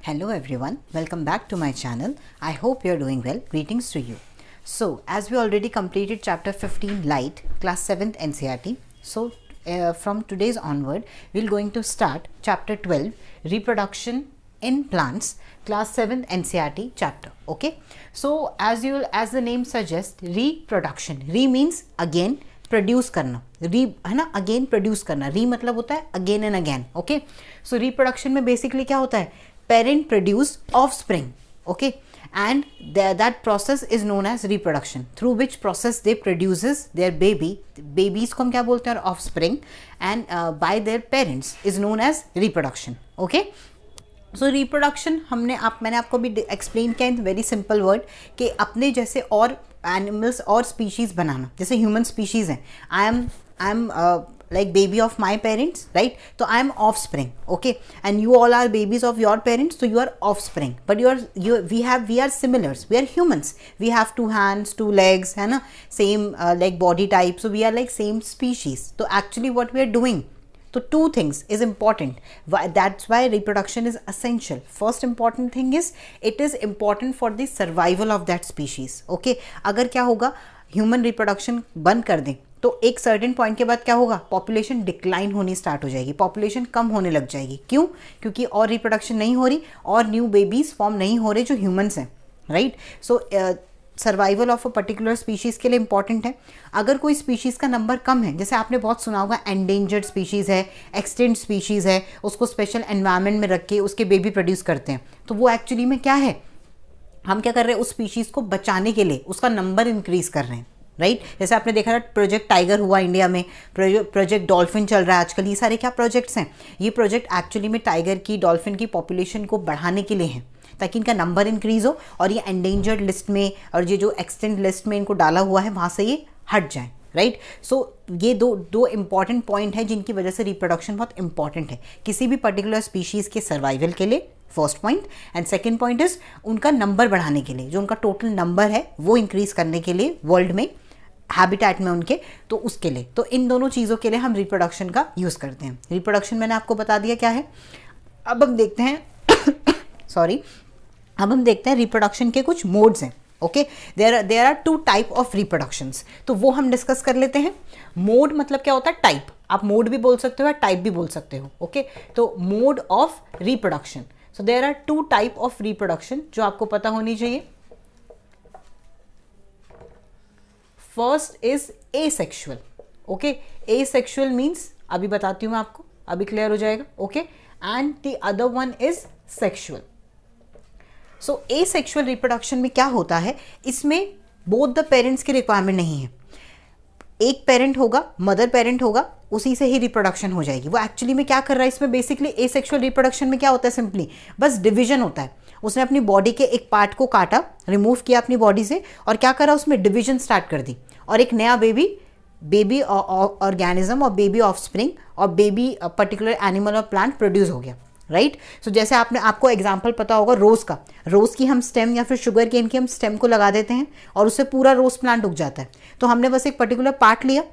Hello everyone, welcome back to my channel. I hope you're doing well. Greetings to you. So, as we already completed chapter 15 Light, class 7th NCERT. So, from today's onward, we're going to start chapter 12 Reproduction in Plants, class 7th NCERT chapter. Okay. So, as the name suggests, reproduction. Re means again, produce करना, री है ना, again produce करना. री मतलब होता है again and again. Okay, so reproduction में बेसिकली क्या होता है, parent produce offspring. Okay, and that process is known as reproduction, through which process they produces their baby. Babies को हम क्या बोलते हैं, offspring, and by their parents is known as reproduction. Okay, so reproduction मैंने आपको भी explain किया in very simple word कि अपने जैसे और एनिमल्स और स्पीशीज़ बनाना. जैसे ह्यूमन स्पीशीज़ हैं, I am like baby of my parents, right, तो I am offspring. Okay, and you all are babies of your parents, तो you are offspring. But we are similars, we are humans, we have 2 hands 2 legs, है ना, same like body type, so we are like same species. तो actually what we are doing, so 2 things is important. That's why reproduction is essential. First important thing is it is important for the survival of that species. Okay, अगर क्या होगा, human reproduction बंद कर दें तो एक certain point के बाद क्या होगा, पॉपुलेशन डिक्लाइन होनी स्टार्ट हो जाएगी, पॉपुलेशन कम होने लग जाएगी. क्यों? क्योंकि और रिप्रोडक्शन नहीं हो रही और न्यू बेबीज फॉर्म नहीं हो रहे जो ह्यूमंस हैं, right. So survival of a particular species के लिए इंपॉर्टेंट है. अगर कोई स्पीशीज़ का नंबर कम है, जैसे आपने बहुत सुना होगा एंडेंजर्ड स्पीशीज़ है, एक्सटिंक्ट स्पीशीज़ है, उसको स्पेशल एनवायरनमेंट में रख के उसके बेबी प्रोड्यूस करते हैं, तो वो एक्चुअली में क्या है, हम क्या कर रहे हैं, उस स्पीशीज़ को बचाने के लिए उसका नंबर इंक्रीज कर रहे हैं, राइट. जैसे आपने देखा था प्रोजेक्ट टाइगर हुआ इंडिया में, प्रोजेक्ट डॉल्फिन चल रहा है आजकल. ये सारे क्या प्रोजेक्ट्स हैं, ये प्रोजेक्ट एक्चुअली में टाइगर की, डॉल्फिन की पॉपुलेशन को बढ़ाने के लिए हैं, ताकि इनका नंबर इंक्रीज हो और ये एंडेंजर्ड लिस्ट में और ये जो एक्सटेंट लिस्ट में इनको डाला हुआ है वहाँ से ये हट जाए, राइट. सो ये दो इंपॉर्टेंट पॉइंट है जिनकी वजह से रिप्रोडक्शन बहुत इंपॉर्टेंट है किसी भी पर्टिकुलर स्पीशीज़ के सर्वाइवल के लिए, first point. And second point is उनका नंबर बढ़ाने के लिए, जो उनका टोटल नंबर है वो इंक्रीज करने के लिए वर्ल्ड में, हैबिटेट में उनके, तो उसके लिए. तो इन दोनों चीज़ों के लिए हम रिप्रोडक्शन का यूज़ करते हैं. रिप्रोडक्शन मैंने आपको बता दिया क्या है. अब हम देखते हैं सॉरी अब हम देखते हैं रिप्रोडक्शन के कुछ मोड्स हैं. Okay, there are 2 type of reproductions, तो वो हम डिस्कस कर लेते हैं. मोड मतलब क्या होता है, टाइप. आप मोड भी बोल सकते हो या टाइप भी बोल सकते हो. ओके, तो mode of reproduction. So there are 2 type of reproduction जो आपको पता होनी चाहिए. First is asexual. Okay, asexual means, अभी बताती हूँ मैं आपको, अभी क्लियर हो जाएगा. Okay, and the other one is sexual. So asexual reproduction में क्या होता है, इसमें बोथ द पेरेंट्स की रिक्वायरमेंट नहीं है. एक पेरेंट होगा, मदर पेरेंट होगा, उसी से ही रिप्रोडक्शन हो जाएगी. वो एक्चुअली में क्या कर रहा है, इसमें बेसिकली एसेक्सुअल रिप्रोडक्शन में क्या होता है, सिंपली बस डिवीजन होता है. उसने अपनी बॉडी के एक पार्ट को काटा, रिमूव किया अपनी बॉडी से, और क्या करा, उसमें डिवीजन स्टार्ट कर दी, और एक नया बेबी ऑर्गेनिज्म और बेबी ऑफस्प्रिंग और बेबी पर्टिकुलर एनिमल और प्लांट प्रोड्यूस हो गया, राइट. सो जैसे आपको एग्जांपल पता होगा रोज़ का, रोज़ की हम स्टेम या फिर शुगर केन की हम स्टेम को लगा देते हैं और उससे पूरा रोज़ प्लांट उग जाता है. तो हमने बस एक पर्टिकुलर पार्ट लिया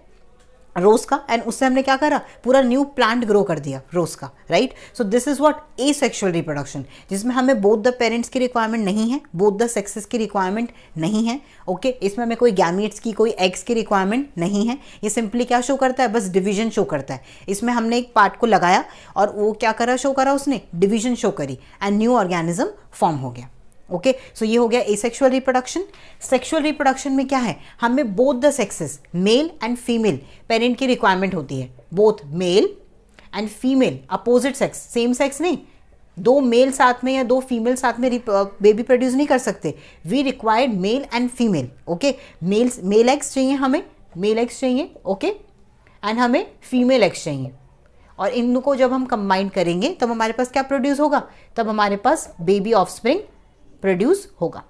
रोज़ का एंड उससे हमने क्या करा, पूरा न्यू प्लांट ग्रो कर दिया रोज़ का, right. So this is what asexual reproduction, जिसमें हमें बोथ द पेरेंट्स की रिक्वायरमेंट नहीं है, बोथ द सेक्सेस की रिक्वायरमेंट नहीं है. ओके, इसमें हमें कोई गैमीट्स की, कोई एग्स की रिक्वायरमेंट नहीं है. ये सिंपली क्या शो करता है, बस डिवीजन शो करता है. इसमें हमने एक पार्ट को लगाया और वो क्या करा, शो करा, उसने डिवीजन शो करी एंड न्यू ऑर्गेनिज्म फॉर्म हो गया. ओके, सो ये हो गया एसेक्सुअल रिप्रोडक्शन. सेक्सुअल रिप्रोडक्शन में क्या है, हमें both the sexes, mail and female parent की रिक्वायरमेंट होती है. Both male and female, opposite sex, same sex नहीं, 2 मेल साथ में या 2 फीमेल साथ में बेबी प्रोड्यूस नहीं कर सकते. We required male and female. Okay, male eggs चाहिए, हमें मेल एग्स चाहिए. ओके, एंड हमें फीमेल एग्स चाहिए, और इनको जब हम कंबाइन करेंगे तब हमारे पास क्या प्रोड्यूस होगा, तब हमारे पास बेबी ऑफस्प्रिंग प्रोड्यूस होगा.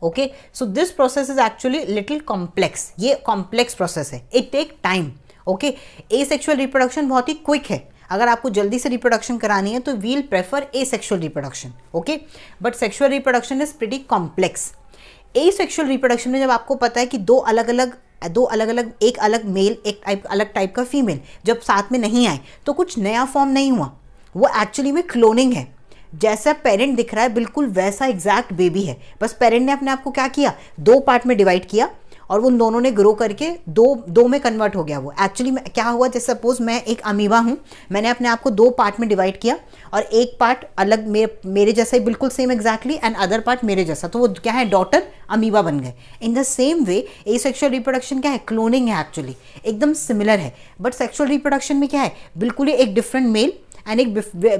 Okay, so this process is actually little complex. ये कॉम्प्लेक्स प्रोसेस है, it take time. Okay, asexual reproduction बहुत ही क्विक है. अगर आपको जल्दी से रिप्रोडक्शन करानी है तो we'll prefer asexual reproduction. Okay, but sexual reproduction is pretty complex. Asexual reproduction में जब आपको पता है कि दो अलग अलग, एक अलग मेल, एक अलग टाइप का फीमेल जब साथ में नहीं आए तो कुछ नया फॉर्म नहीं हुआ, वो एक्चुअली में क्लोनिंग है. जैसा पेरेंट दिख रहा है बिल्कुल वैसा एग्जैक्ट बेबी है, बस पेरेंट ने अपने आप को क्या किया, 2 पार्ट में डिवाइड किया और उन दोनों ने ग्रो करके दो में कन्वर्ट हो गया। वो एक्चुअली क्या हुआ, जैसे सपोज मैं एक अमीबा हूँ, मैंने अपने आप को 2 पार्ट में डिवाइड किया और एक पार्ट अलग मेरे जैसा ही बिल्कुल same exactly and other part मेरे जैसा, तो वो क्या है, डॉटर अमीबा बन गए। In the same way asexual reproduction क्या है, क्लोनिंग है, एक्चुअली एकदम सिमिलर है, बट सेक्सुअल रिप्रोडक्शन में क्या है, बिल्कुल ही एक डिफरेंट मेल एंड एक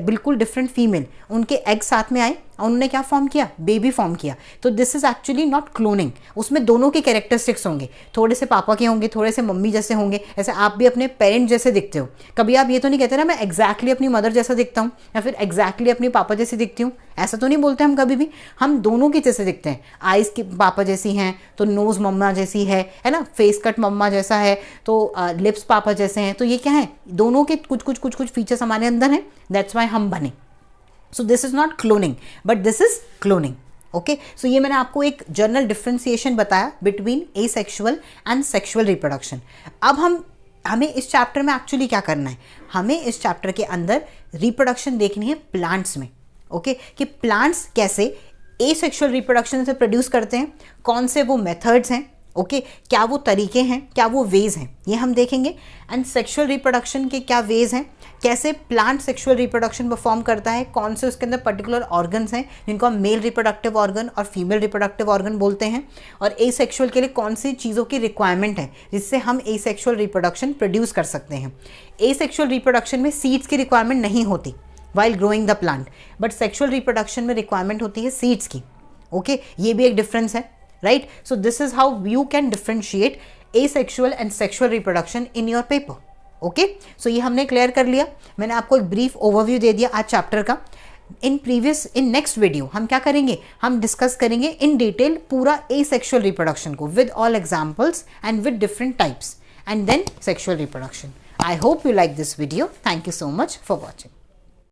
बिल्कुल डिफरेंट फीमेल, उनके एग साथ में आए और उन्होंने क्या फॉर्म किया, बेबी फॉर्म किया। तो this is actually not cloning, उसमें दोनों के कैरेक्टरिस्टिक्स होंगे, थोड़े से पापा के होंगे, थोड़े से मम्मी जैसे होंगे। ऐसे आप भी अपने पेरेंट जैसे दिखते हो, कभी आप ये तो नहीं कहते ना मैं एग्जैक्टली अपनी मदर जैसा दिखता हूँ या फिर एग्जैक्टली अपने पापा जैसी दिखती हूँ, ऐसा तो नहीं बोलते हम कभी भी, हम दोनों के जैसे दिखते हैं। आइज़ की पापा जैसी हैं तो नोज मम्मा जैसी है ना, फेस कट मम्मा जैसा है तो लिप्स पापा जैसे हैं, तो ये क्या है, दोनों के कुछ फीचर्स हमारे अंदर हैं, दैट्स वाई हम बने। So this is not cloning but this is cloning. Okay, so ये मैंने आपको एक जनरल डिफ्रेंसिएशन बताया between asexual and sexual reproduction. अब हमें इस चैप्टर में एक्चुअली क्या करना है, हमें इस चैप्टर के अंदर रिप्रोडक्शन देखनी है प्लांट्स में। ओके, कि प्लांट्स कैसे एसेक्सुअल रिप्रोडक्शन से प्रोड्यूस करते हैं, कौन से वो मेथड्स हैं, ओके क्या वो तरीके हैं, क्या वो वेज हैं, ये हम देखेंगे। एंड सेक्सुअल रिप्रोडक्शन के क्या वेज हैं, कैसे प्लांट सेक्सुअल रिप्रोडक्शन परफॉर्म करता है, कौन से उसके अंदर पर्टिकुलर ऑर्गन्स हैं जिनको हम मेल रिप्रोडक्टिव ऑर्गन और फीमेल रिप्रोडक्टिव ऑर्गन बोलते हैं, और एसेक्सुअल के लिए कौन सी चीज़ों की रिक्वायरमेंट है जिससे हम एसेक्सुअल रिप्रोडक्शन प्रोड्यूस कर सकते हैं। एसेक्सुअल रिप्रोडक्शन में सीड्स की रिक्वायरमेंट नहीं होती while growing the plant, but sexual reproduction में रिक्वायरमेंट होती है सीड्स की। ओके, ये भी एक डिफरेंस है, right. So this is how you can differentiate asexual and sexual reproduction in your paper. Okay, so ये हमने क्लियर कर लिया, मैंने आपको एक ब्रीफ ओवरव्यू दे दिया आज चैप्टर का। इन नेक्स्ट वीडियो हम क्या करेंगे, हम डिस्कस करेंगे इन डिटेल पूरा एसेक्सुअल रिप्रोडक्शन को with all examples and with different types and then sexual reproduction. I hope you like this video. Thank you so much for watching.